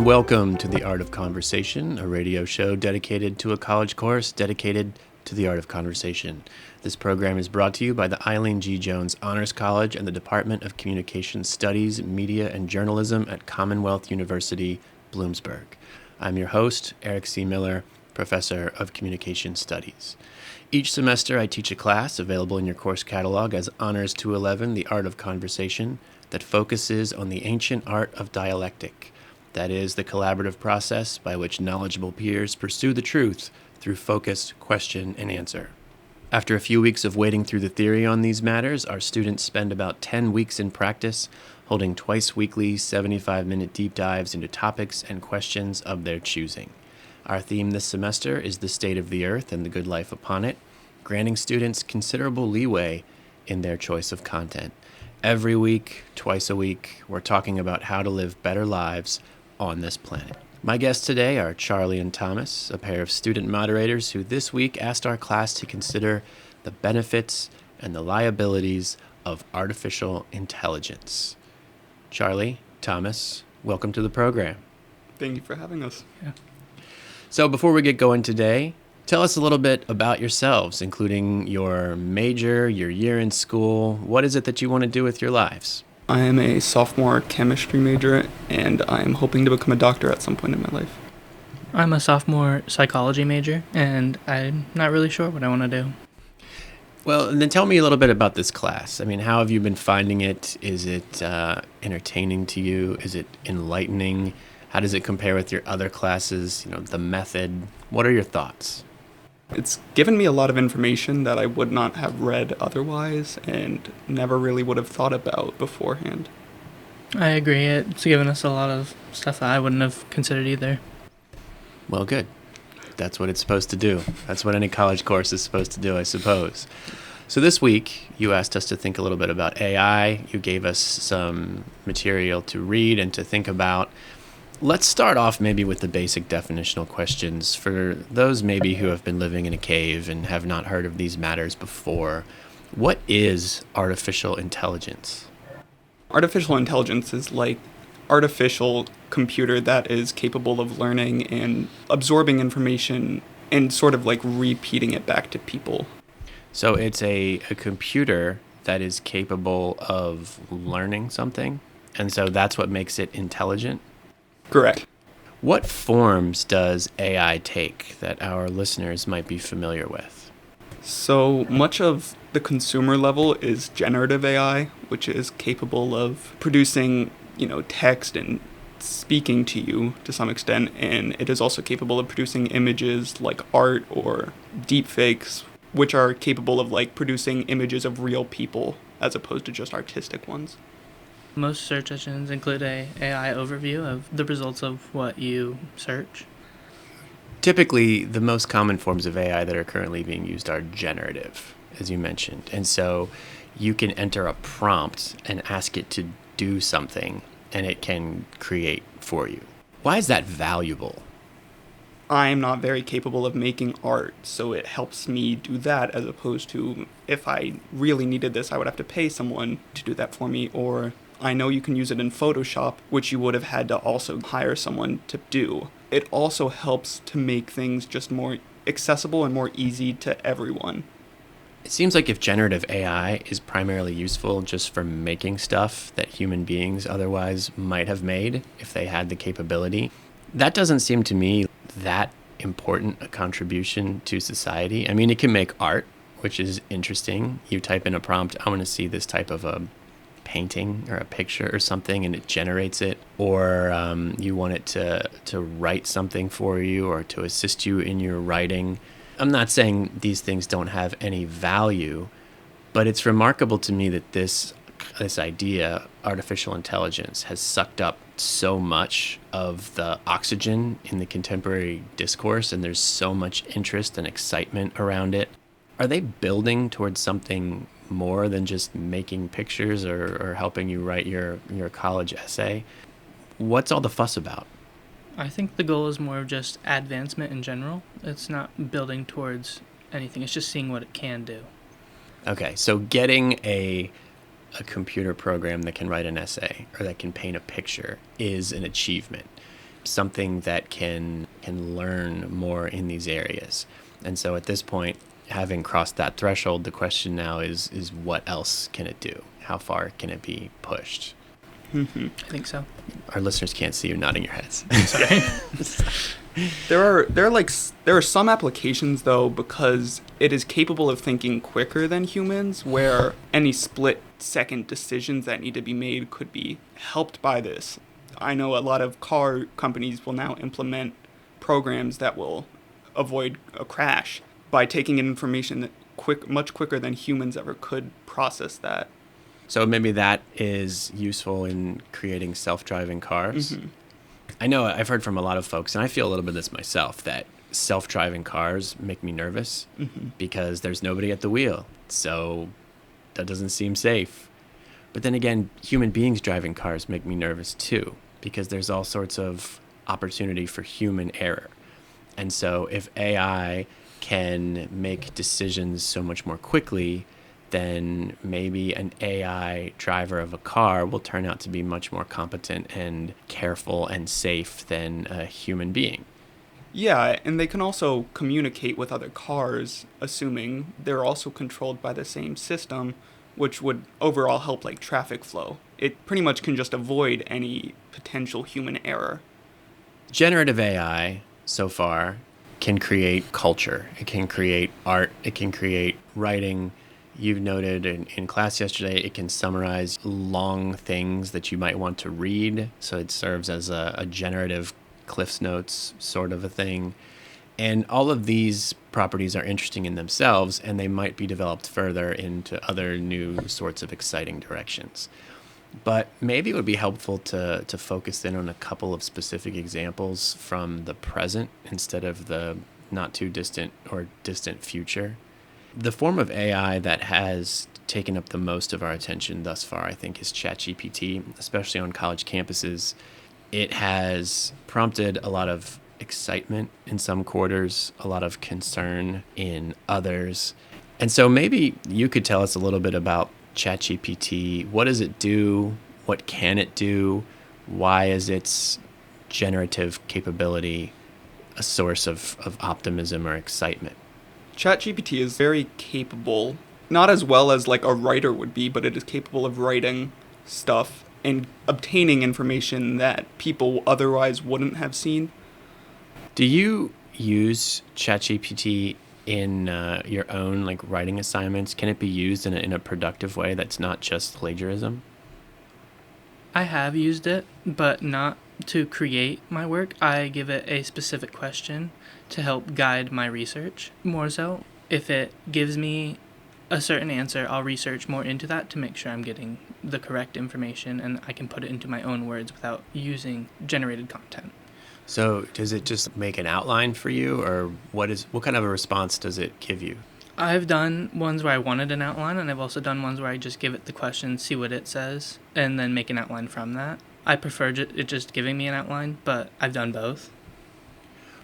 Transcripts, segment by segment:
welcome to The Art of Conversation, a radio show dedicated to a college course dedicated to the art of conversation. This program is brought to you by the Eileen G. Jones Honors College and the Department of Communication Studies, Media, and Journalism at Commonwealth University, Bloomsburg. I'm your host, Eric C. Miller, Professor of Communication Studies. Each semester, I teach a class available in your course catalog as Honors 211, The Art of Conversation, that focuses on the ancient art of dialectic. That is, the collaborative process by which knowledgeable peers pursue the truth through focused question and answer. After a few weeks of wading through the theory on these matters, our students spend about 10 weeks in practice, holding twice weekly 75-minute deep dives into topics and questions of their choosing. Our theme this semester is the state of the earth and the good life upon it, granting students considerable leeway in their choice of content. Every week, twice a week, we're talking about how to live better lives on this planet. My guests today are Charlie and Thomas, a pair of student moderators who this week asked our class to consider the benefits and the liabilities of artificial intelligence. Charlie, Thomas, welcome to the program. Thank you for having us. Yeah. So before we get going today, tell us a little bit about yourselves, including your major, your year in school. What is it that you want to do with your lives? I am a sophomore chemistry major, and I'm hoping to become a doctor at some point in my life. I'm a sophomore psychology major, and I'm not really sure what I want to do. Well, and then tell me a little bit about this class. I mean, how have you been finding it? Is it entertaining to you? Is it enlightening? How does it compare with your other classes? You know, the method. What are your thoughts? It's given me a lot of information that I would not have read otherwise and never really would have thought about beforehand. I agree. It's given us a lot of stuff that I wouldn't have considered either. Well, good. That's what it's supposed to do. That's what any college course is supposed to do, I suppose. So this week, you asked us to think a little bit about AI. You gave us some material to read and to think about. Let's start off maybe with the basic definitional questions for those maybe who have been living in a cave and have not heard of these matters before. What is artificial intelligence? Artificial intelligence is like artificial computer that is capable of learning and absorbing information and sort of like repeating it back to people. So it's a computer that is capable of learning something, and so that's what makes it intelligent? Correct. What forms does AI take that our listeners might be familiar with? So much of the consumer level is generative AI, which is capable of producing, text and speaking to you to some extent, and it is also capable of producing images like art or deepfakes, which are capable of like producing images of real people as opposed to just artistic ones. Most search engines include a AI overview of the results of what you search. Typically, the most common forms of AI that are currently being used are generative, as you mentioned. And so you can enter a prompt and ask it to do something, and it can create for you. Why is that valuable? I'm not very capable of making art, so it helps me do that as opposed to if I really needed this, I would have to pay someone to do that for me, or I know you can use it in Photoshop, which you would have had to also hire someone to do. It also helps to make things just more accessible and more easy to everyone. It seems like if generative AI is primarily useful just for making stuff that human beings otherwise might have made if they had the capability, that doesn't seem to me that important a contribution to society. I mean, it can make art, which is interesting. You type in a prompt, I want to see this type of a painting or a picture or something, and it generates it, or you want it to write something for you or to assist you in your writing. I'm not saying these things don't have any value, but it's remarkable to me that this idea, artificial intelligence, has sucked up so much of the oxygen in the contemporary discourse, and there's so much interest and excitement around it. Are they building towards something more than just making pictures or helping you write your college essay? What's all the fuss about? I think the goal is more of just advancement in general. It's not building towards anything. It's just seeing what it can do. Okay, so getting a computer program that can write an essay or that can paint a picture is an achievement. something that can learn more in these areas. And so at this point, having crossed that threshold, the question now is what else can it do? How far can it be pushed? I think so. Our listeners can't see you nodding your heads. Sorry. There are some applications though, because it is capable of thinking quicker than humans, where any split second decisions that need to be made could be helped by this. I know a lot of car companies will now implement programs that will avoid a crash by taking in information that much quicker than humans ever could process that. So maybe that is useful in creating self-driving cars. Mm-hmm. I know I've heard from a lot of folks, and I feel a little bit of this myself, that self-driving cars make me nervous because there's nobody at the wheel. So that doesn't seem safe. But then again, human beings driving cars make me nervous too, because there's all sorts of opportunity for human error. And so if AI can make decisions so much more quickly, then maybe an AI driver of a car will turn out to be much more competent and careful and safe than a human being. Yeah, and they can also communicate with other cars, assuming they're also controlled by the same system, which would overall help like traffic flow. It pretty much can just avoid any potential human error. Generative AI, so far, can create culture. It can create art. It can create writing. You've noted in class yesterday, it can summarize long things that you might want to read. So it serves as a generative Cliff's Notes sort of a thing. And all of these properties are interesting in themselves, and they might be developed further into other new sorts of exciting directions. But maybe it would be helpful to focus in on a couple of specific examples from the present instead of the not too distant or distant future. The form of AI that has taken up the most of our attention thus far, I think, is ChatGPT, especially on college campuses. It has prompted a lot of excitement in some quarters, a lot of concern in others. And so maybe you could tell us a little bit about ChatGPT. What does it do? What can it do? Why is its generative capability a source of optimism or excitement? ChatGPT is very capable, not as well as like a writer would be, but it is capable of writing stuff and obtaining information that people otherwise wouldn't have seen. Do you use ChatGPT in your own like writing assignments? Can it be used in a productive way that's not just plagiarism? I have used it, but not to create my work. I give it a specific question to help guide my research more so. If it gives me a certain answer, I'll research more into that to make sure I'm getting the correct information and I can put it into my own words without using generated content. So does it just make an outline for you, or what kind of a response does it give you? I've done ones where I wanted an outline, and I've also done ones where I just give it the question, see what it says, and then make an outline from that. I prefer it just giving me an outline, but I've done both.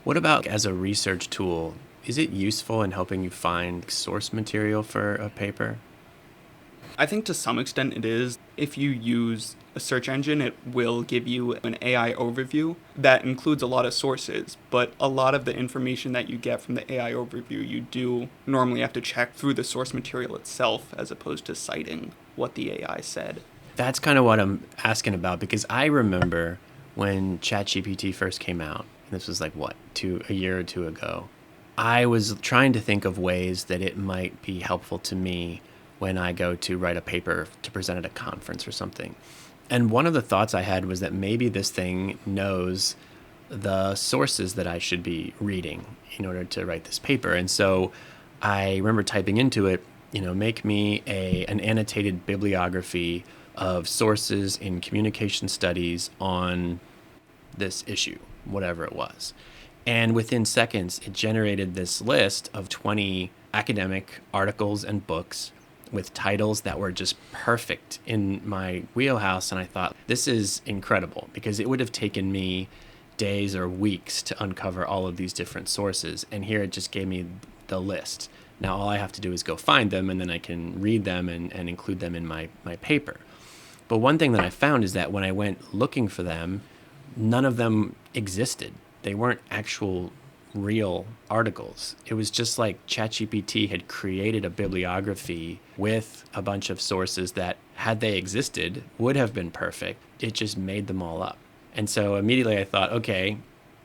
What about as a research tool? Is it useful in helping you find source material for a paper? I think to some extent it is. If you use a search engine, it will give you an AI overview that includes a lot of sources, but a lot of the information that you get from the AI overview, you do normally have to check through the source material itself as opposed to citing what the AI said. That's kind of what I'm asking about, because I remember when ChatGPT first came out, and this was like, a year or two ago, I was trying to think of ways that it might be helpful to me when I go to write a paper to present at a conference or something. And one of the thoughts I had was that maybe this thing knows the sources that I should be reading in order to write this paper. And so I remember typing into it, make me an annotated bibliography of sources in communication studies on this issue, whatever it was. And within seconds, it generated this list of 20 academic articles and books with titles that were just perfect in my wheelhouse. And I thought, this is incredible, because it would have taken me days or weeks to uncover all of these different sources. And here it just gave me the list. Now all I have to do is go find them, and then I can read them and include them in my paper. But one thing that I found is that when I went looking for them, none of them existed. They weren't actual real articles. It was just like ChatGPT had created a bibliography with a bunch of sources that, had they existed, would have been perfect. It just made them all up. And so immediately I thought, okay,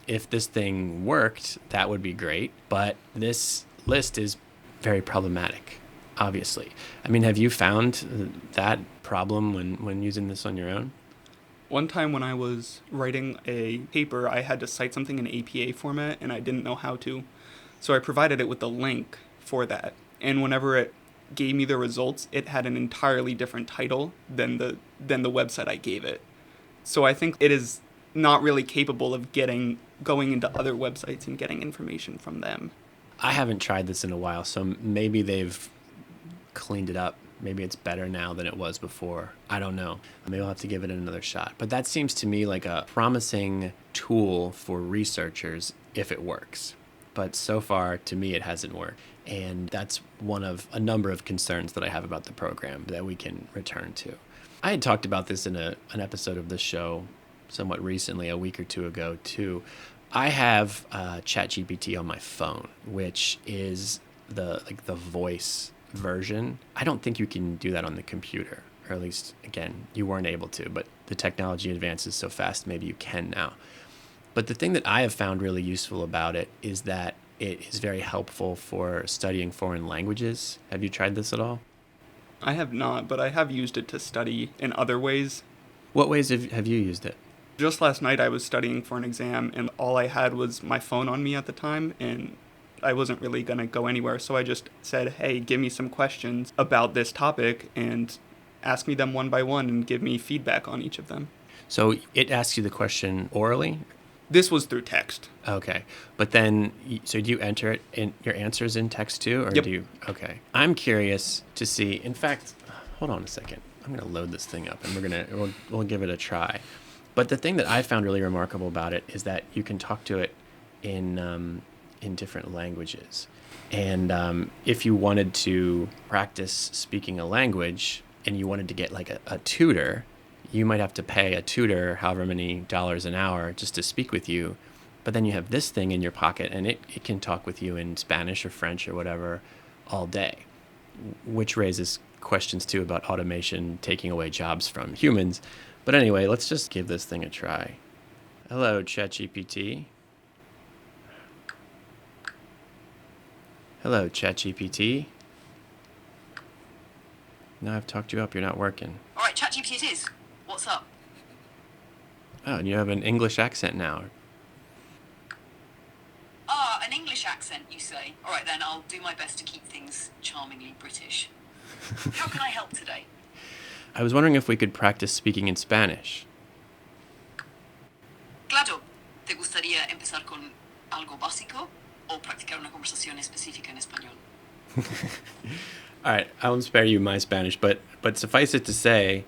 if this thing worked, that would be great. But this list is very problematic, obviously. I mean, have you found that problem when using this on your own? One time when I was writing a paper, I had to cite something in APA format, and I didn't know how to. So I provided it with the link for that. And whenever it gave me the results, it had an entirely different title than the website I gave it. So I think it is not really capable of going into other websites and getting information from them. I haven't tried this in a while, so maybe they've cleaned it up. Maybe it's better now than it was before. I don't know. Maybe I'll have to give it another shot. But that seems to me like a promising tool for researchers if it works. But so far, to me, it hasn't worked. And that's one of a number of concerns that I have about the program that we can return to. I had talked about this in an episode of this show somewhat recently, a week or two ago, too. I have ChatGPT on my phone, which is the voice version. I don't think you can do that on the computer, or at least, again, you weren't able to, but the technology advances so fast, maybe you can now. But the thing that I have found really useful about it is that it is very helpful for studying foreign languages. Have you tried this at all? I have not, but I have used it to study in other ways. What ways have you used it? Just last night I was studying for an exam, and all I had was my phone on me at the time, and I wasn't really going to go anywhere, so I just said, hey, give me some questions about this topic and ask me them one by one and give me feedback on each of them. So it asks you the question orally? This was through text. Okay. But then, so do you enter it in your answers in text too? Or Yep. do you? Okay. I'm curious to see, in fact, hold on a second. I'm going to load this thing up and we'll give it a try. But the thing that I found really remarkable about it is that you can talk to it in different languages. And if you wanted to practice speaking a language and you wanted to get like a tutor, you might have to pay a tutor however many dollars an hour just to speak with you. But then you have this thing in your pocket and it can talk with you in Spanish or French or whatever all day, which raises questions too about automation taking away jobs from humans. But anyway, let's just give this thing a try. Hello, ChatGPT. Hello, ChatGPT. Now I've talked you up. You're not working. All right, ChatGPT it is. What's up? Oh, and you have an English accent now. Ah, an English accent, you say? All right, then, I'll do my best to keep things charmingly British. How can I help today? I was wondering if we could practice speaking in Spanish. Claro. ¿Te gustaría empezar con algo básico o practicar una conversación específica en español? All right, I won't spare you my Spanish, but suffice it to say,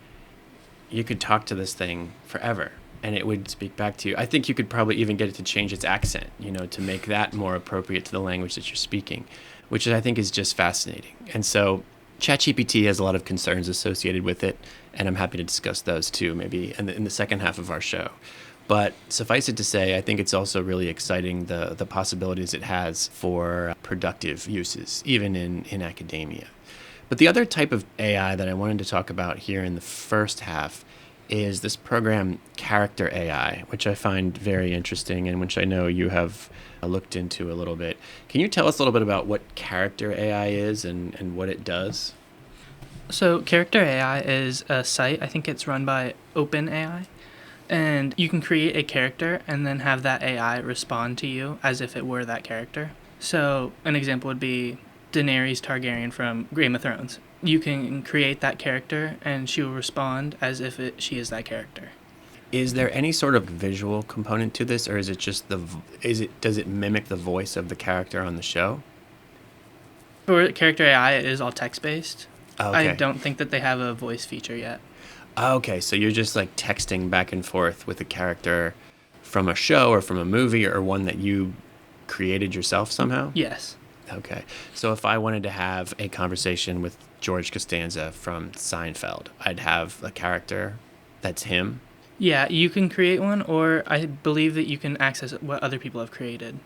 you could talk to this thing forever, and it would speak back to you. I think you could probably even get it to change its accent, to make that more appropriate to the language that you're speaking, which I think is just fascinating. And so ChatGPT has a lot of concerns associated with it, and I'm happy to discuss those too, maybe in the second half of our show. But suffice it to say, I think it's also really exciting, the possibilities it has for productive uses, even in academia. But the other type of AI that I wanted to talk about here in the first half is this program Character AI, which I find very interesting and which I know you have looked into a little bit. Can you tell us a little bit about what Character AI is and what it does? So Character AI is a site, I think it's run by OpenAI, and you can create a character and then have that AI respond to you as if it were that character. So an example would be Daenerys Targaryen from Game of Thrones. You can create that character and she will respond as if she is that character. Is there any sort of visual component to this, or is it just does it mimic the voice of the character on the show? For Character AI, it is all text-based. Okay. I don't think that they have a voice feature yet. Okay, so you're just like texting back and forth with a character from a show or from a movie or one that you created yourself somehow? Yes. Okay. So if I wanted to have a conversation with George Costanza from Seinfeld, I'd have a character that's him, Yeah, you can create one, or I believe that you can access what other people have created.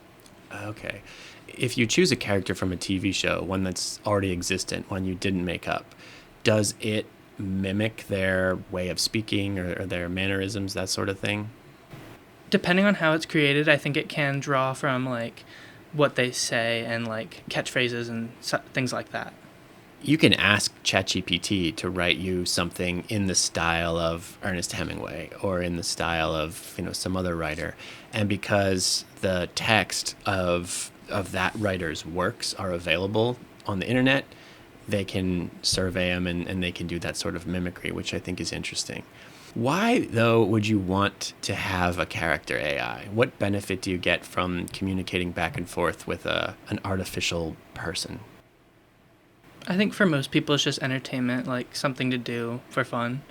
Okay. If you choose a character from a TV show, one that's already existent, one you didn't make up, does it mimic their way of speaking or their mannerisms, that sort of thing? Depending on how it's created, I think it can draw from like what they say and like catchphrases and things like that. You can ask ChatGPT to write you something in the style of Ernest Hemingway or in the style of, some other writer. And because the text of that writer's works are available on the internet, they can survey them and they can do that sort of mimicry, which I think is interesting. Why, though, would you want to have a character AI? What benefit do you get from communicating back and forth with an artificial person? I think for most people it's just entertainment, like something to do for fun.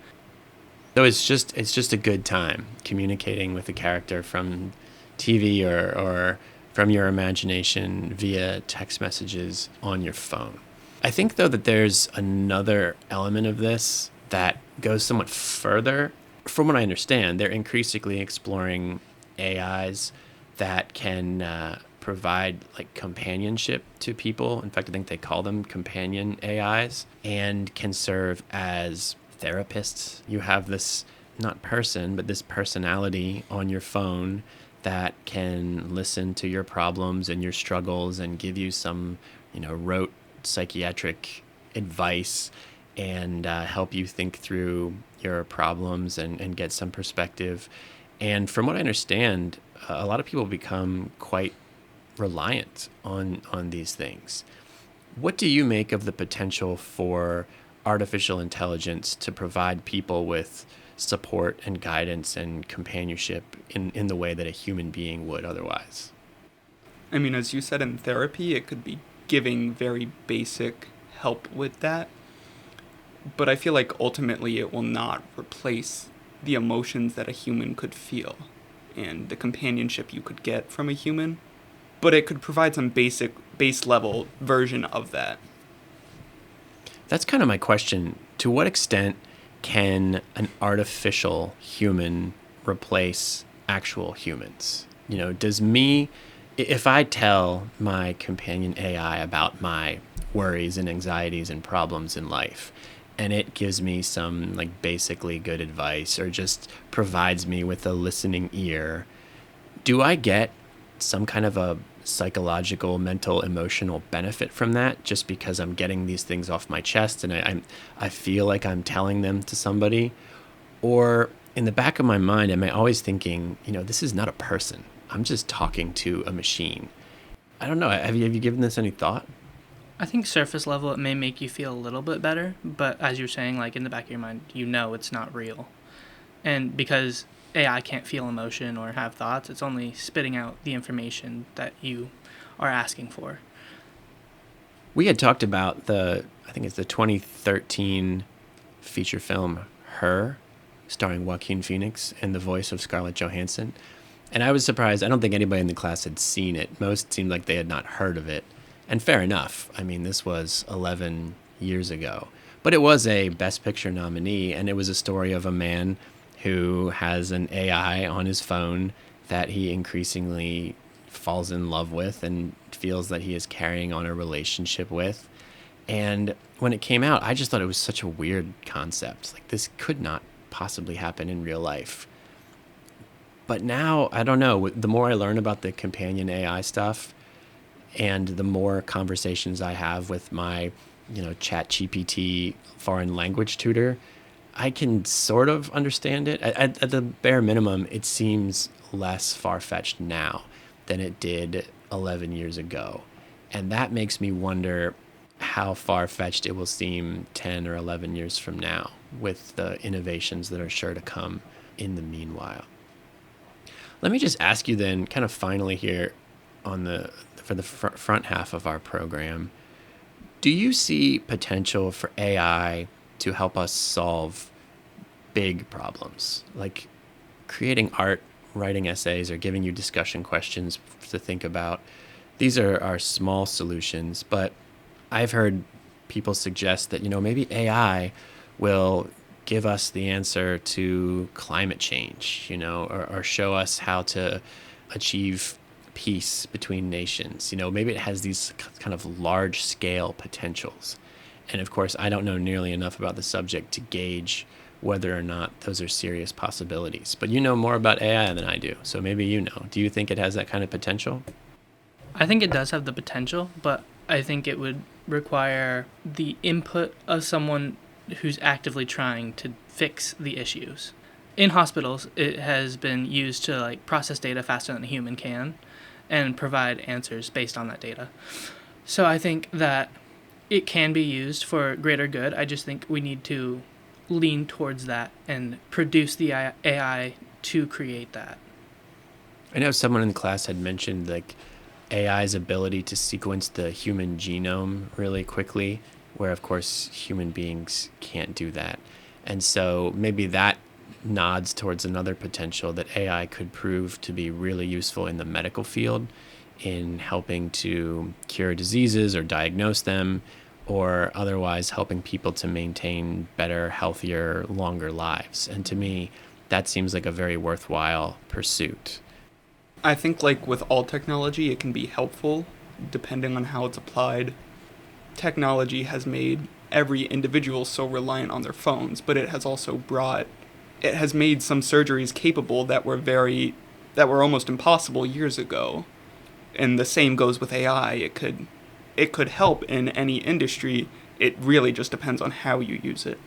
So it's just a good time communicating with a character from TV or from your imagination via text messages on your phone. I think, though, that there's another element of this that goes somewhat further. From what I understand, they're increasingly exploring AIs that can provide like companionship to people. In fact, I think they call them companion AIs, and can serve as therapists. You have this, not person, but this personality on your phone that can listen to your problems and your struggles and give you some, rote psychiatric advice and help you think through your problems and get some perspective. And from what I understand, a lot of people become quite reliant on these things. What do you make of the potential for artificial intelligence to provide people with support and guidance and companionship in the way that a human being would otherwise? I mean, as you said, in therapy, it could be giving very basic help with that. But I feel like ultimately it will not replace the emotions that a human could feel and the companionship you could get from a human. But it could provide some base level version of that. That's kind of my question. To what extent can an artificial human replace actual humans? If I tell my companion AI about my worries and anxieties and problems in life, and it gives me some like basically good advice or just provides me with a listening ear, do I get some kind of a psychological, mental, emotional benefit from that just because I'm getting these things off my chest and I feel like I'm telling them to somebody? Or in the back of my mind, am I always thinking, this is not a person. I'm just talking to a machine. I don't know. Have you given this any thought? I think surface level it may make you feel a little bit better, but as you're saying, like in the back of your mind, it's not real. And because AI can't feel emotion or have thoughts, it's only spitting out the information that you are asking for. We had talked about I think it's the 2013 feature film Her, starring Joaquin Phoenix and the voice of Scarlett Johansson. And I was surprised. I don't think anybody in the class had seen it. Most seemed like they had not heard of it. And fair enough. I mean, this was 11 years ago. But it was a Best Picture nominee, and it was a story of a man who has an AI on his phone that he increasingly falls in love with and feels that he is carrying on a relationship with. And when it came out, I just thought it was such a weird concept. Like, this could not possibly happen in real life. But now, I don't know, the more I learn about the companion AI stuff and the more conversations I have with my, ChatGPT foreign language tutor, I can sort of understand it. At the bare minimum, it seems less far-fetched now than it did 11 years ago. And that makes me wonder how far-fetched it will seem 10 or 11 years from now with the innovations that are sure to come in the meanwhile. Let me just ask you then, kind of finally here for the front half of our program, do you see potential for AI to help us solve big problems, like creating art, writing essays, or giving you discussion questions to think about? These are small solutions, but I've heard people suggest that, maybe AI will give us the answer to climate change, or show us how to achieve peace between nations. Maybe it has these kind of large scale potentials. And of course, I don't know nearly enough about the subject to gauge whether or not those are serious possibilities. But you know more about AI than I do, so maybe you know. Do you think it has that kind of potential? I think it does have the potential, but I think it would require the input of someone who's actively trying to fix the issues. In hospitals, it has been used to process data faster than a human can and provide answers based on that data. So I think that it can be used for greater good. I just think we need to lean towards that and produce the AI to create that. I know someone in class had mentioned AI's ability to sequence the human genome really quickly, where of course human beings can't do that. And so maybe that nods towards another potential that AI could prove to be really useful in the medical field in helping to cure diseases or diagnose them, or otherwise helping people to maintain better, healthier, longer lives. And to me, that seems like a very worthwhile pursuit. I think with all technology, it can be helpful depending on how it's applied. Technology has made every individual so reliant on their phones, but it has also made some surgeries capable that were almost impossible years ago. And the same goes with AI. It could help in any industry. It really just depends on how you use it.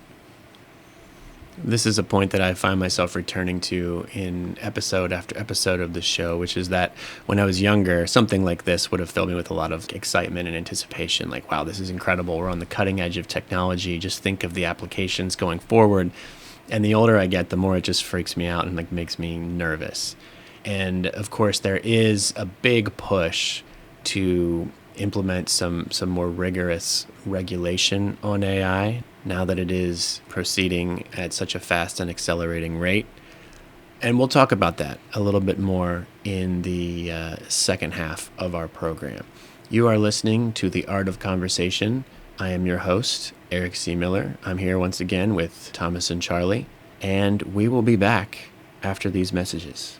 This is a point that I find myself returning to in episode after episode of the show, which is that when I was younger, something like this would have filled me with a lot of excitement and anticipation. Like, wow, this is incredible. We're on the cutting edge of technology. Just think of the applications going forward. And the older I get, the more it just freaks me out and makes me nervous. And of course, there is a big push to implement some more rigorous regulation on AI now that it is proceeding at such a fast and accelerating rate. And we'll talk about that a little bit more in the second half of our program. You are listening to The Art of Conversation. I am your host, Eric C. Miller. I'm here once again with Thomas and Charlie, and we will be back after these messages.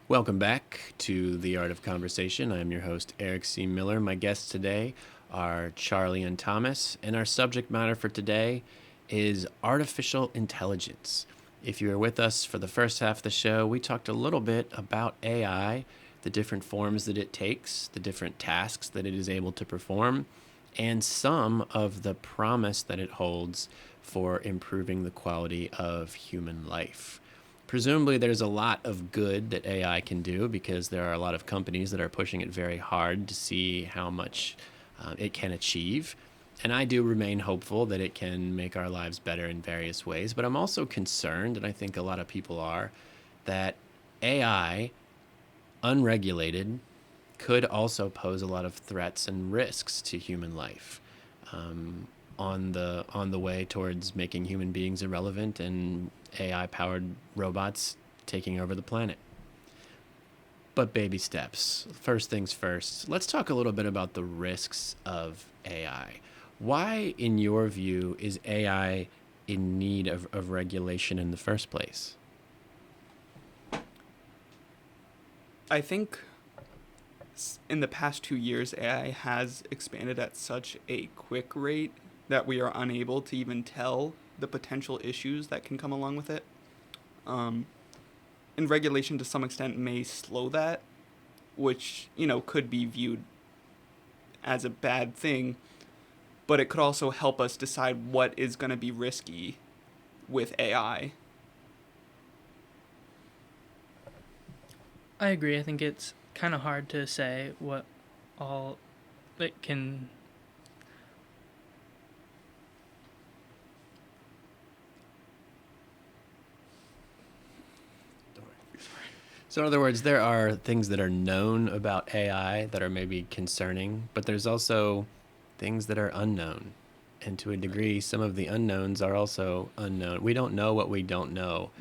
Welcome back to The Art of Conversation. I am your host, Eric C. Miller. My guests today are Charlie and Thomas, and our subject matter for today is artificial intelligence. If you were with us for the first half of the show, we talked a little bit about AI, the different forms that it takes, the different tasks that it is able to perform, and some of the promise that it holds for improving the quality of human life. Presumably, there's a lot of good that AI can do because there are a lot of companies that are pushing it very hard to see how much it can achieve. And I do remain hopeful that it can make our lives better in various ways. But I'm also concerned, and I think a lot of people are, that AI, unregulated, could also pose a lot of threats and risks to human life. On the way towards making human beings irrelevant and AI-powered robots taking over the planet. But baby steps. First things first, let's talk a little bit about the risks of AI. Why, in your view, is AI in need of regulation in the first place? I think in the past 2 years, AI has expanded at such a quick rate that we are unable to even tell the potential issues that can come along with it. And regulation to some extent may slow that, which, could be viewed as a bad thing, but it could also help us decide what is going to be risky with AI. I agree. I think it's kind of hard to say what all it can So in other words, there are things that are known about AI that are maybe concerning, but there's also things that are unknown. And to a degree, some of the unknowns are also unknown. We don't know what we don't know.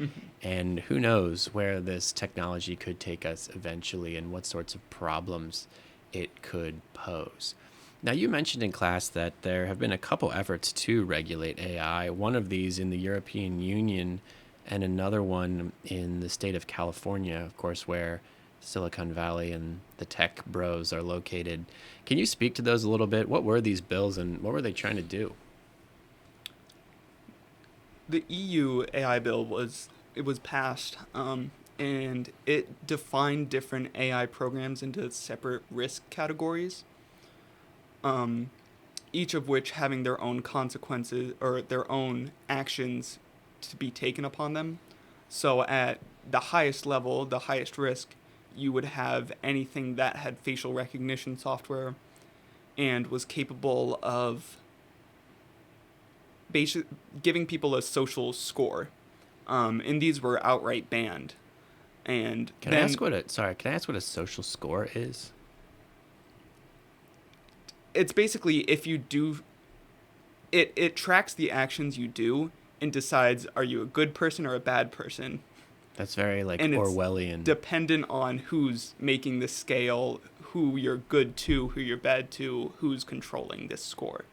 And who knows where this technology could take us eventually and what sorts of problems it could pose. Now, you mentioned in class that there have been a couple efforts to regulate AI, one of these in the European Union and another one in the state of California, of course, where Silicon Valley and the tech bros are located. Can you speak to those a little bit? What were these bills and what were they trying to do? The EU AI bill was passed, and it defined different AI programs into separate risk categories, each of which having their own consequences or their own actions to be taken upon them. So at the highest level, the highest risk, you would have anything that had facial recognition software and was capable of giving people a social score. And these were outright banned. And Can I ask what a social score is? it's basically if you do it tracks the actions you do and decides are you a good person or a bad person, That's very like and it's Orwellian. dependent on who's making the scale, who you're good to, who you're bad to, who's controlling this score.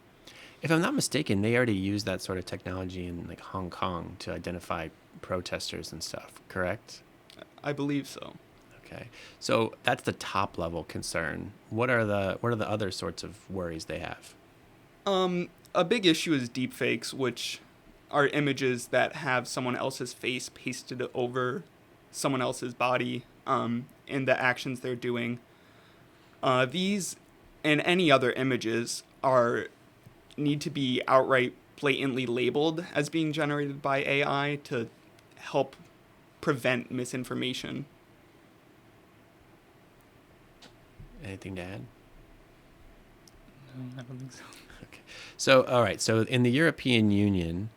If I'm not mistaken, they already use that sort of technology in like Hong Kong to identify protesters and stuff, correct? I believe so. Okay. So that's the top level concern. What are the other sorts of worries they have? A big issue is deepfakes, which are images that have someone else's face pasted over someone else's body, and the actions they're doing. These and any other images need to be outright blatantly labeled as being generated by AI to help prevent misinformation. Anything to add? No, I don't think so. Okay. So, all right. So, in the European Union,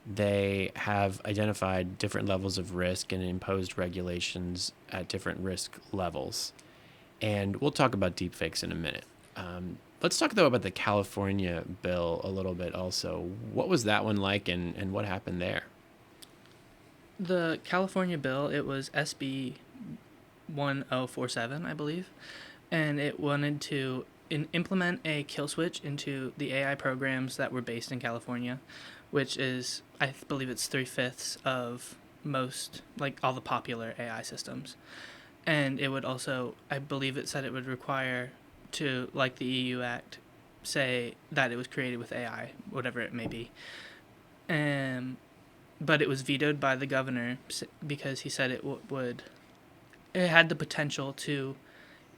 they have identified different levels of risk and imposed regulations at different risk levels. And we'll talk about deepfakes in a minute. Let's talk, though, about the California bill a little bit also. What was that one like and what happened there? The California bill, it was SB 1047, I believe, and it wanted to implement a kill switch into the AI programs that were based in California, which is, I believe it's 3/5 of most, like all the popular AI systems. And it would also, I believe it said it would require to, like the EU Act, say that it was created with AI, whatever it may be. But it was vetoed by the governor because he said it had the potential to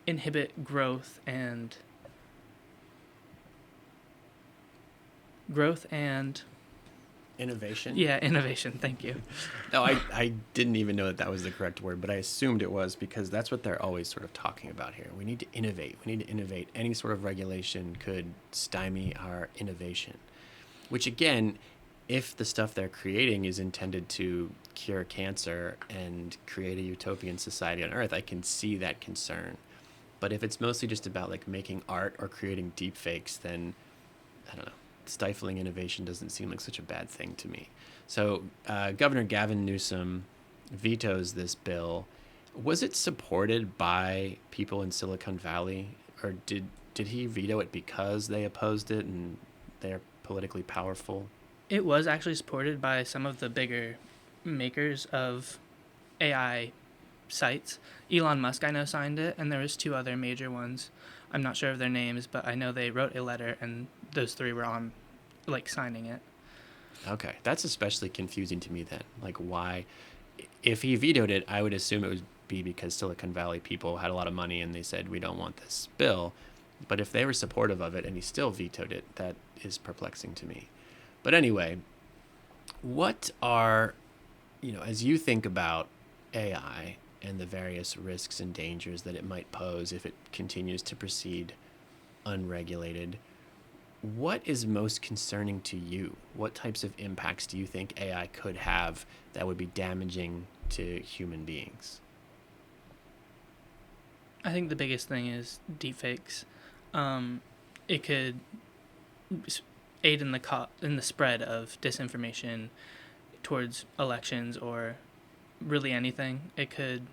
inhibit growth and Innovation? yeah, innovation. Thank you. No, I didn't even know that was the correct word, but I assumed it was because that's what they're always sort of talking about here. We need to innovate. We need to innovate. Any sort of regulation could stymie our innovation, which again, if the stuff they're creating is intended to cure cancer and create a utopian society on Earth, I can see that concern. But if it's mostly just about like making art or creating deep fakes, then I don't know. Stifling innovation doesn't seem like such a bad thing to me. So Governor Gavin Newsom vetoes this bill. Was it supported by people in Silicon Valley, or did he veto it because they opposed it and they're politically powerful? It was actually supported by some of the bigger makers of AI sites. Elon Musk, I know, signed it, and there was 2 other major ones. I'm not sure of their names, but I know they wrote a letter, and those 3 were on, like, signing it. Okay, that's especially confusing to me then. Like, why? If he vetoed it, I would assume it would be because Silicon Valley people had a lot of money and they said, we don't want this bill. But if they were supportive of it and he still vetoed it, that is perplexing to me. But anyway, what are, as you think about AI and the various risks and dangers that it might pose if it continues to proceed unregulated, what is most concerning to you? What types of impacts do you think AI could have that would be damaging to human beings? I think the biggest thing is deepfakes. It could aid in the spread of disinformation towards elections or really anything. It could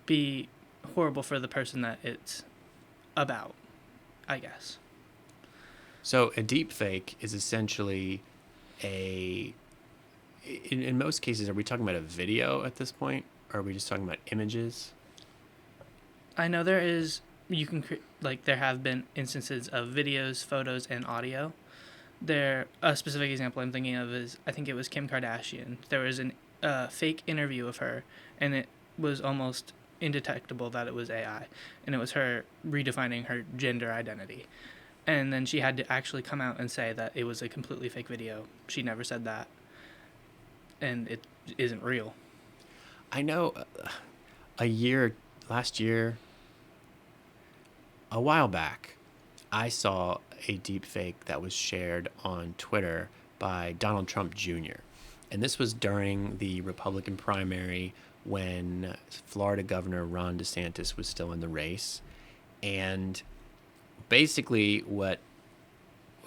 be horrible for the person that it's about, I guess. So a deep fake is essentially in most cases, are we talking about a video at this point? Or are we just talking about images? I know there have been instances of videos, photos, and audio. A specific example I'm thinking of is, I think it was Kim Kardashian. There was a fake interview of her, and it was almost indetectable that it was AI, and it was her redefining her gender identity. And then she had to actually come out and say that it was a completely fake video. She never said that, and it isn't real. I know last year, a while back, I saw a deep fake that was shared on Twitter by Donald Trump Jr. And this was during the Republican primary when Florida Governor Ron DeSantis was still in the race. And basically what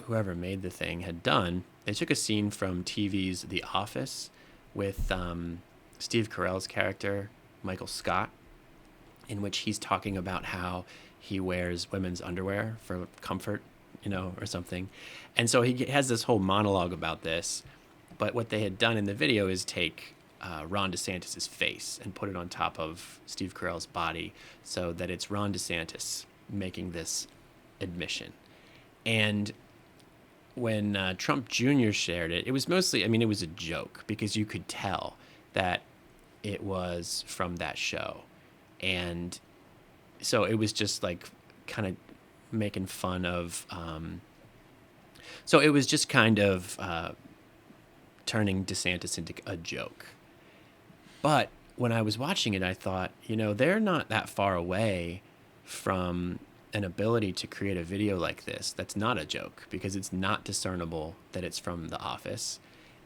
whoever made the thing had done, they took a scene from TV's The Office with Steve Carell's character, Michael Scott, in which he's talking about how he wears women's underwear for comfort, or something. And so he has this whole monologue about this. But what they had done in the video is take Ron DeSantis' face and put it on top of Steve Carell's body so that it's Ron DeSantis making this admission. And when Trump Jr. shared it, it was mostly, it was a joke because you could tell that it was from that show. And so it was just like kind of making fun of, so it was just kind of turning DeSantis into a joke. But when I was watching it, I thought, they're not that far away from an ability to create a video like this that's not a joke, because it's not discernible that it's from The Office.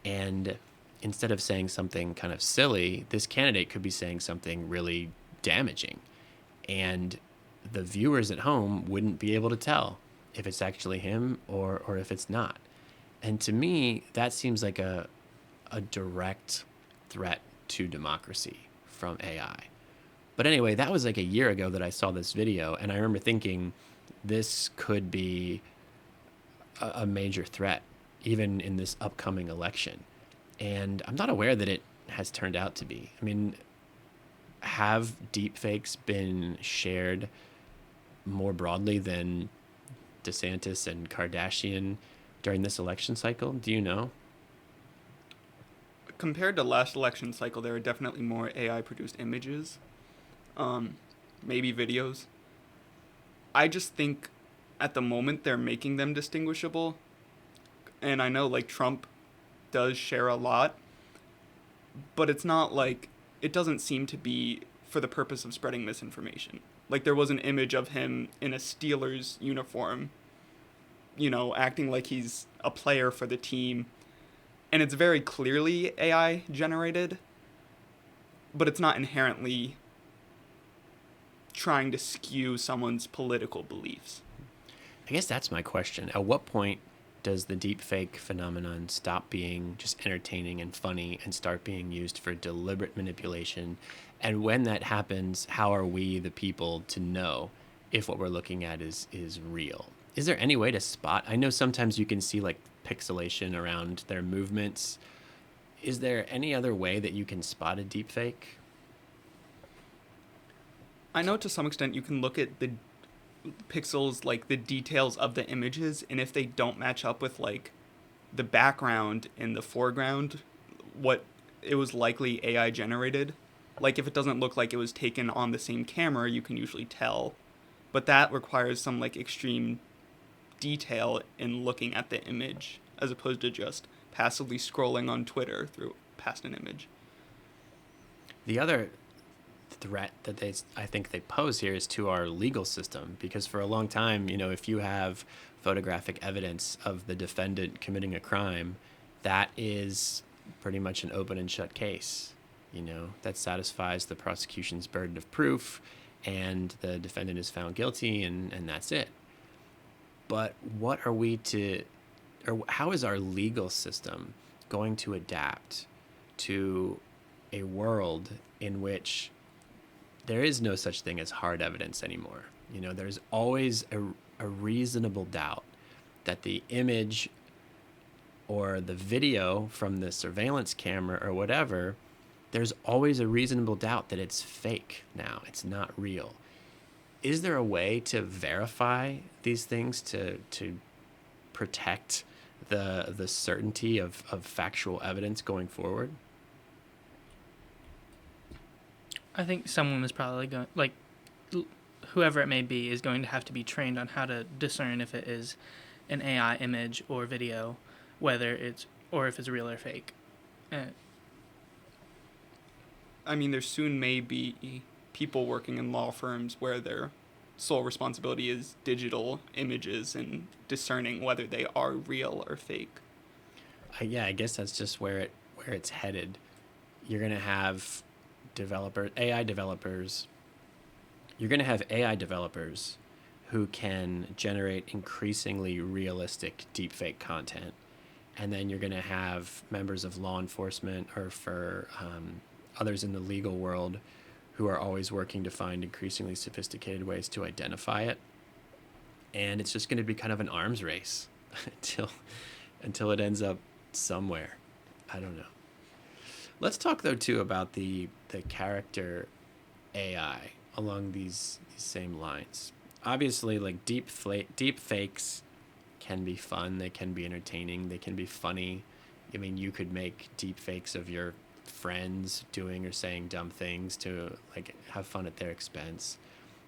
And instead of saying something kind of silly, this candidate could be saying something really damaging. And the viewers at home wouldn't be able to tell if it's actually him or if it's not. And to me, that seems like a direct threat to democracy from AI. But anyway, that was like a year ago that I saw this video, and I remember thinking this could be a major threat, even in this upcoming election. And I'm not aware that it has turned out to be. Have deepfakes been shared more broadly than DeSantis and Kardashian during this election cycle? Do you know? Compared to last election cycle, there are definitely more AI-produced images, maybe videos. I just think at the moment they're making them distinguishable. And I know Trump does share a lot, but it's not it doesn't seem to be for the purpose of spreading misinformation. There was an image of him in a Steelers uniform, acting like he's a player for the team. And it's very clearly AI generated, but it's not inherently trying to skew someone's political beliefs. I guess that's my question. At what point does the deepfake phenomenon stop being just entertaining and funny and start being used for deliberate manipulation? And when that happens, how are we, the people, to know if what we're looking at is real? Is there any way to spot? I know sometimes you can see pixelation around their movements. Is there any other way that you can spot a deepfake? I know to some extent you can look at the pixels, the details of the images, and if they don't match up with the background in the foreground, what it was likely AI generated. If it doesn't look like it was taken on the same camera, you can usually tell. But that requires some extreme detail in looking at the image, as opposed to just passively scrolling on Twitter past an image. The other threat that I think they pose here is to our legal system, because for a long time, if you have photographic evidence of the defendant committing a crime, that is pretty much an open and shut case. That satisfies the prosecution's burden of proof, and the defendant is found guilty, and that's it. But what are we to, or how is our legal system going to adapt to a world in which there is no such thing as hard evidence anymore? You know, there's always a reasonable doubt that the image or the video from the surveillance camera or whatever, there's always a reasonable doubt that it's fake now. It's not real. Is there a way to verify these things to protect the certainty of factual evidence going forward? I think someone is probably going, like, whoever it may be, is going to have to be trained on how to discern if it is an AI image or video, whether it's, or if it's real or fake. I mean, there soon may be people working in law firms where their sole responsibility is digital images and discerning whether they are real or fake. Yeah, I guess that's just where it's headed. You're going to have AI developers. You're going to have AI developers who can generate increasingly realistic deepfake content. And then you're going to have members of law enforcement, or for others in the legal world, who are always working to find increasingly sophisticated ways to identify it. And it's just going to be kind of an arms race until it ends up somewhere. I don't know. Let's talk, though, too, about the character AI along these same lines. Obviously, like deep fakes can be fun. They can be entertaining. They can be funny. I mean, you could make deep fakes of your friends doing or saying dumb things to like have fun at their expense.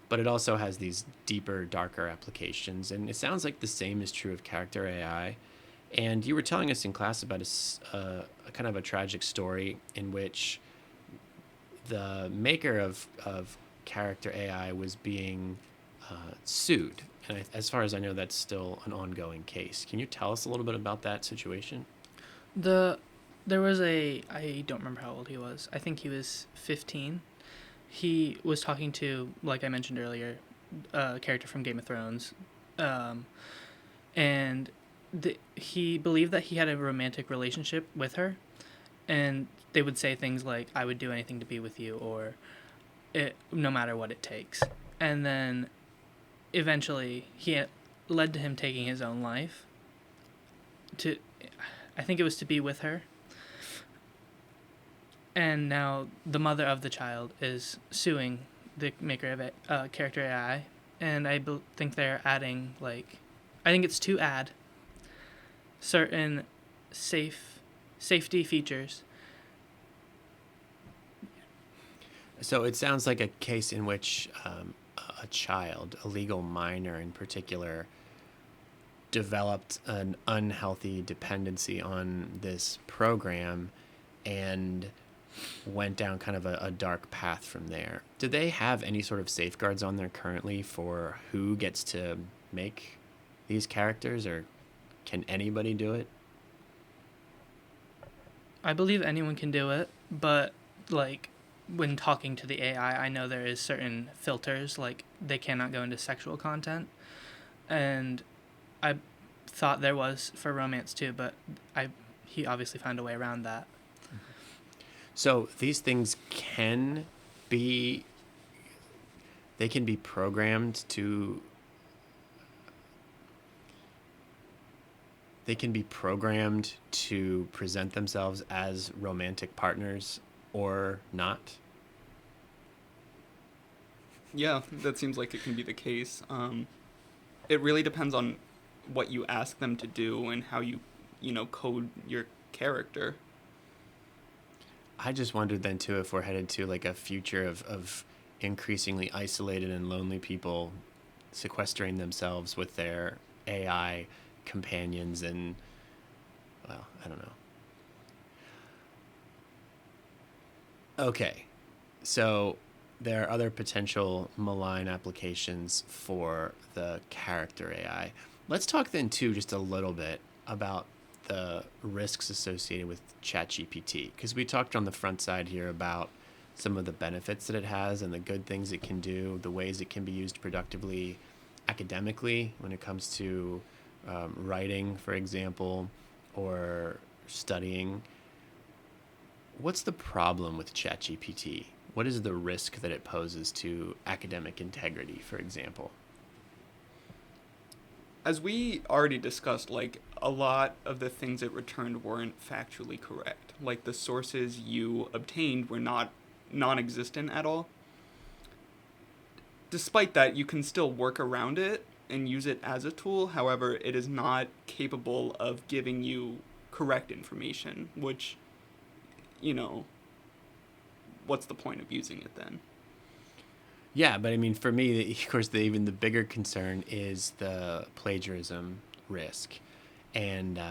But it also has these deeper, darker applications. And it sounds like the same is true of character AI. And you were telling us in class about a kind of a tragic story in which the maker of character AI was being sued. And as far as I know, that's still an ongoing case. Can you tell us a little bit about that situation? There was I don't remember how old he was. I think he was 15. He was talking to, like I mentioned earlier, a character from Game of Thrones. And he believed that he had a romantic relationship with her. And they would say things like, "I would do anything to be with you," or no matter what it takes. And then eventually it led to him taking his own life. I think it was to be with her. And now the mother of the child is suing the maker of character AI. And I think they're adding, I think it's to add certain safety features. So it sounds like a case in which a child, a legal minor in particular, developed an unhealthy dependency on this program and went down kind of a dark path from there. Do they have any sort of safeguards on there currently for who gets to make these characters, or can anybody do it? I believe anyone can do it, but when talking to the AI, I know there is certain filters, like they cannot go into sexual content, and I thought there was for romance too, but he obviously found a way around that. So these things can be programmed to present themselves as romantic partners or not? Yeah, that seems like it can be the case. It really depends on what you ask them to do and how you code your character. I just wondered then too if we're headed to like a future of increasingly isolated and lonely people sequestering themselves with their AI companions, and well, I don't know. Okay, so there are other potential malign applications for the character AI. Let's talk then too just a little bit about the risks associated with ChatGPT, because we talked on the front side here about some of the benefits that it has and the good things it can do, the ways it can be used productively academically when it comes to writing, for example, or studying. What's the problem with ChatGPT? What is the risk that it poses to academic integrity, for example? As we already discussed, like, a lot of the things it returned weren't factually correct. Like, the sources you obtained were not non-existent at all. Despite that, you can still work around it and use it as a tool. However, it is not capable of giving you correct information, which, you know, what's the point of using it then? Yeah, but I mean, for me, of course, even the bigger concern is the plagiarism risk. And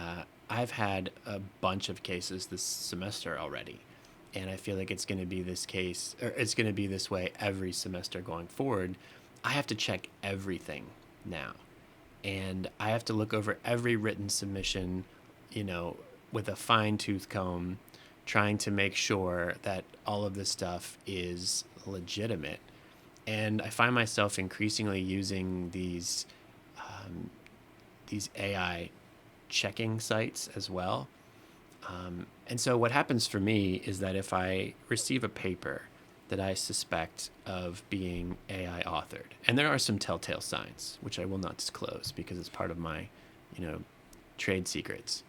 I've had a bunch of cases this semester already. And I feel like it's going to be this case, or it's going to be this way every semester going forward. I have to check everything now. And I have to look over every written submission, with a fine-tooth comb, trying to make sure that all of this stuff is legitimate. And I find myself increasingly using these AI checking sites as well. And so what happens for me is that if I receive a paper that I suspect of being AI authored, and there are some telltale signs, which I will not disclose because it's part of my, trade secrets.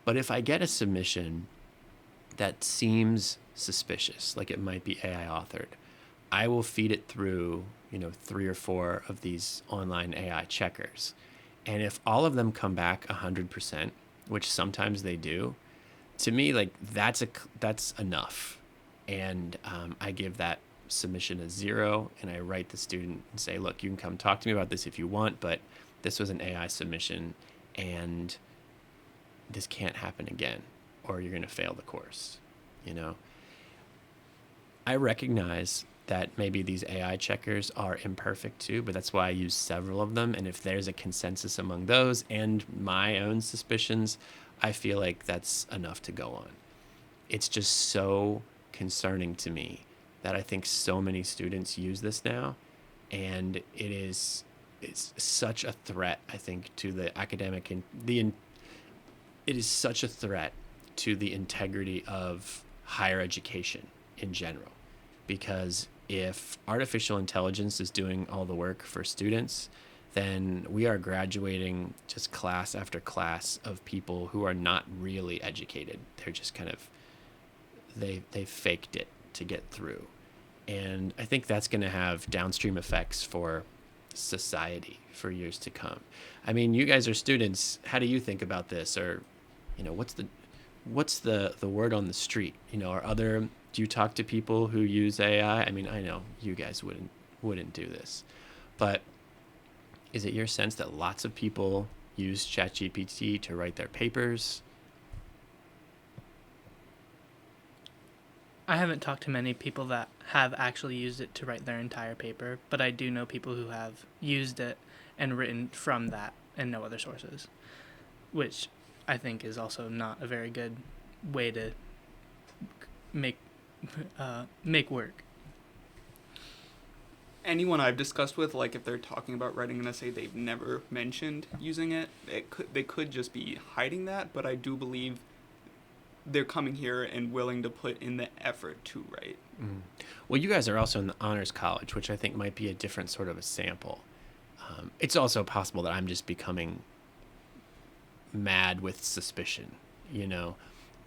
But if I get a submission that seems suspicious, like it might be AI authored, I will feed it through, 3 or 4 of these online AI checkers. And if all of them come back 100%, which sometimes they do, to me, like that's enough. And I give that submission a 0, and I write the student and say, look, you can come talk to me about this if you want, but this was an AI submission, and this can't happen again, or you're going to fail the course. I recognize that maybe these AI checkers are imperfect too, but that's why I use several of them. And if there's a consensus among those and my own suspicions, I feel like that's enough to go on. It's just so concerning to me that I think so many students use this now, and it's such a threat, I think, to the academic and it is such a threat to the integrity of higher education in general. Because if artificial intelligence is doing all the work for students, then we are graduating just class after class of people who are not really educated. They're just kind of, they faked it to get through. And I think that's going to have downstream effects for society for years to come. I mean, you guys are students. How do you think about this? Or, what's the word on the street? Do you talk to people who use AI? I mean, I know you guys wouldn't do this, but is it your sense that lots of people use ChatGPT to write their papers? I haven't talked to many people that have actually used it to write their entire paper, but I do know people who have used it and written from that and no other sources, which I think is also not a very good way to make work. Anyone I've discussed with, like, if they're talking about writing an essay, they've never mentioned using it. They could just be hiding that, but I do believe they're coming here and willing to put in the effort to write. Mm. Well, you guys are also in the honors college, which I think might be a different sort of a sample. It's also possible that I'm just becoming mad with suspicion,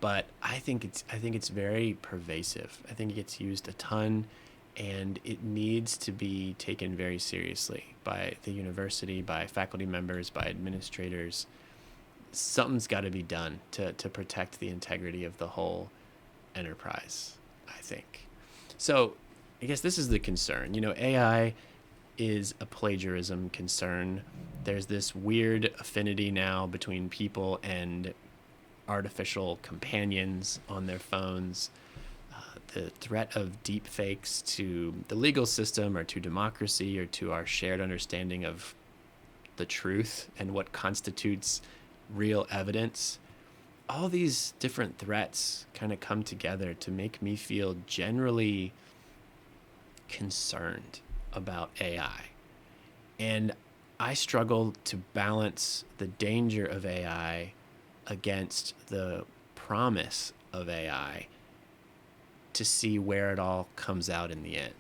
but I think it's very pervasive. I think it gets used a ton, and it needs to be taken very seriously by the university, by faculty members, by administrators. Something's got to be done to protect the integrity of the whole enterprise, I think. So I guess this is the concern. AI is a plagiarism concern. There's this weird affinity now between people and artificial companions on their phones. The threat of deep fakes to the legal system or to democracy or to our shared understanding of the truth and what constitutes real evidence all these different threats kind of come together to make me feel generally concerned about AI. And I struggle to balance the danger of AI against the promise of AI to see where it all comes out in the end.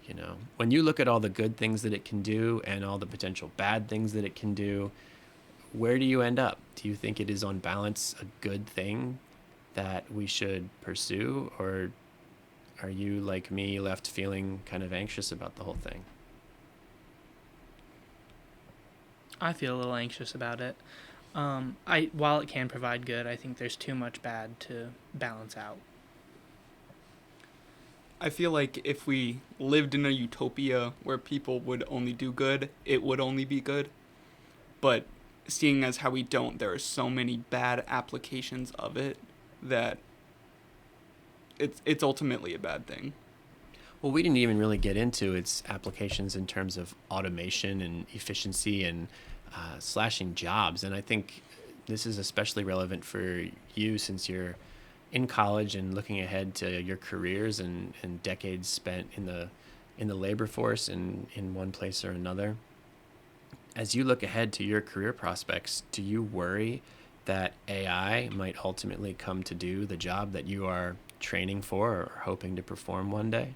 You know, when you look at all the good things that it can do and all the potential bad things that it can do, where do you end up? Do you think it is on balance a good thing that we should pursue, or are you, like me, left feeling kind of anxious about the whole thing? I feel a little anxious about it. While it can provide good, I think there's too much bad to balance out. I feel like if we lived in a utopia where people would only do good, it would only be good. But seeing as how we don't, there are so many bad applications of it that it's ultimately a bad thing. Well, we didn't even really get into its applications in terms of automation and efficiency and slashing jobs. And I think this is especially relevant for you since you're in college and looking ahead to your careers and decades spent in the labor force in one place or another. As you look ahead to your career prospects, do you worry that AI might ultimately come to do the job that you are training for or hoping to perform one day?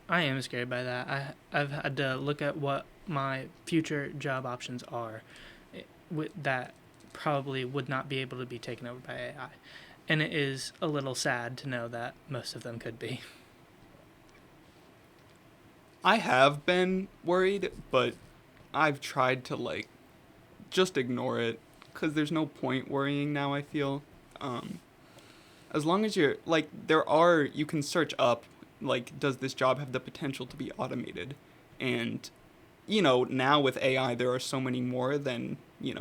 I am scared by that. I've had to look at what my future job options are that probably would not be able to be taken over by AI. And it is a little sad to know that most of them could be. I have been worried, but I've tried to just ignore it because there's no point worrying now, I feel. As long as you're you can search up does this job have the potential to be automated? And now with AI there are so many more than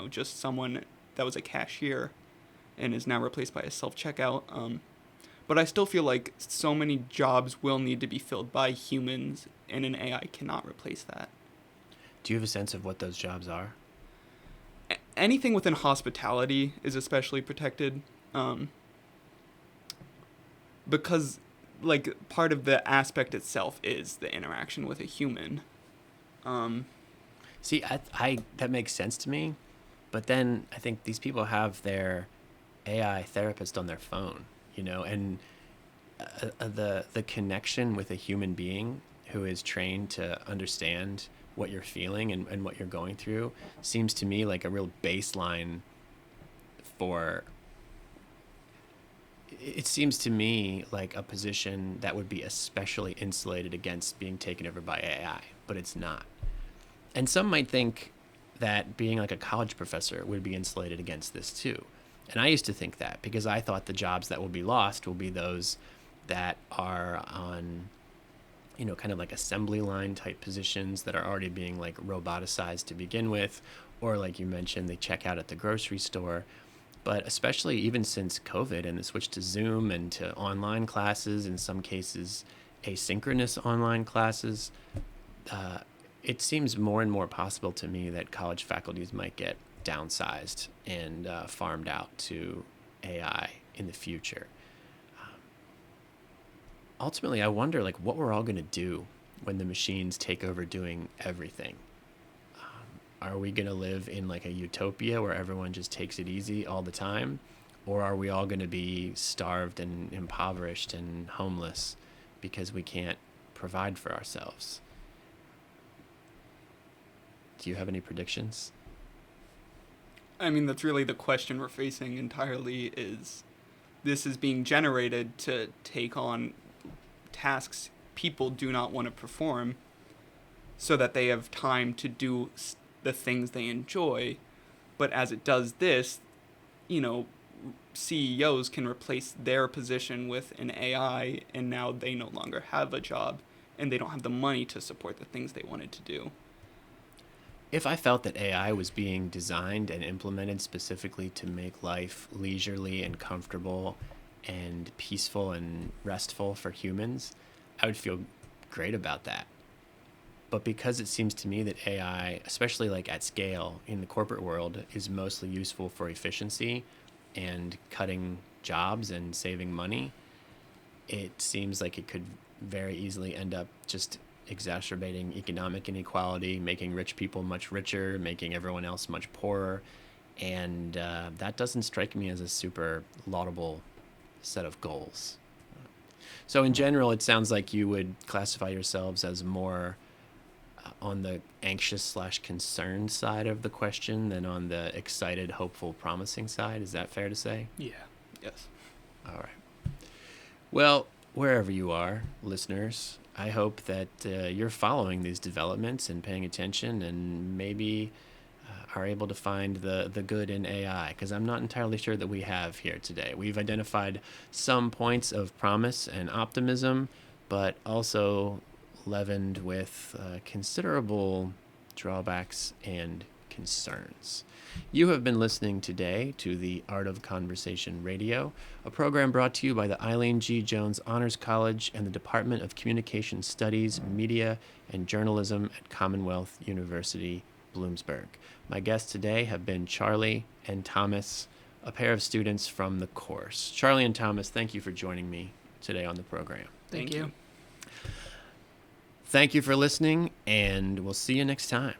just someone that was a cashier and is now replaced by a self-checkout. But I still feel like so many jobs will need to be filled by humans, and an AI cannot replace that. Do you have a sense of what those jobs are? Anything within hospitality is especially protected, because part of the aspect itself is the interaction with a human. See, I that makes sense to me, but then I think these people have their AI therapist on their phone, and the connection with a human being who is trained to understand what you're feeling and what you're going through seems to me like a real baseline for. It seems to me like a position that would be especially insulated against being taken over by AI, but it's not. And some might think that being like a college professor would be insulated against this too. And I used to think that because I thought the jobs that will be lost will be those that are on, kind of like assembly line type positions that are already being roboticized to begin with, or like you mentioned, they check out at the grocery store. But especially even since COVID and the switch to Zoom and to online classes, in some cases asynchronous online classes, it seems more and more possible to me that college faculties might get downsized and farmed out to AI in the future. Ultimately, I wonder what we're all going to do when the machines take over doing everything. Are we going to live in a utopia where everyone just takes it easy all the time? Or are we all going to be starved and impoverished and homeless because we can't provide for ourselves? Do you have any predictions? I mean, that's really the question we're facing entirely, is this is being generated to take on tasks people do not want to perform so that they have time to do the things they enjoy. But as it does this, CEOs can replace their position with an AI, and now they no longer have a job and they don't have the money to support the things they wanted to do. If I felt that AI was being designed and implemented specifically to make life leisurely and comfortable and peaceful and restful for humans, I would feel great about that. But because it seems to me that AI, especially at scale in the corporate world, is mostly useful for efficiency, and cutting jobs and saving money, it seems like it could very easily end up just exacerbating economic inequality, making rich people much richer, making everyone else much poorer. And that doesn't strike me as a super laudable set of goals. So in general, it sounds like you would classify yourselves as more on the anxious/concerned side of the question than on the excited, hopeful, promising side. Is that fair to say? Yeah. Yes. All right. Well, wherever you are, listeners, I hope that you're following these developments and paying attention, and maybe are able to find the good in AI, because I'm not entirely sure that we have here today. We've identified some points of promise and optimism, but also leavened with considerable drawbacks and concerns. You have been listening today to the Art of Conversation Radio, a program brought to you by the Eileen G. Jones Honors College and the Department of Communication Studies, Media, and Journalism at Commonwealth University, Bloomsburg. My guests today have been Charlie and Thomas, a pair of students from the course. Charlie and Thomas, thank you for joining me today on the program. Thank you. Thank you for listening, and we'll see you next time.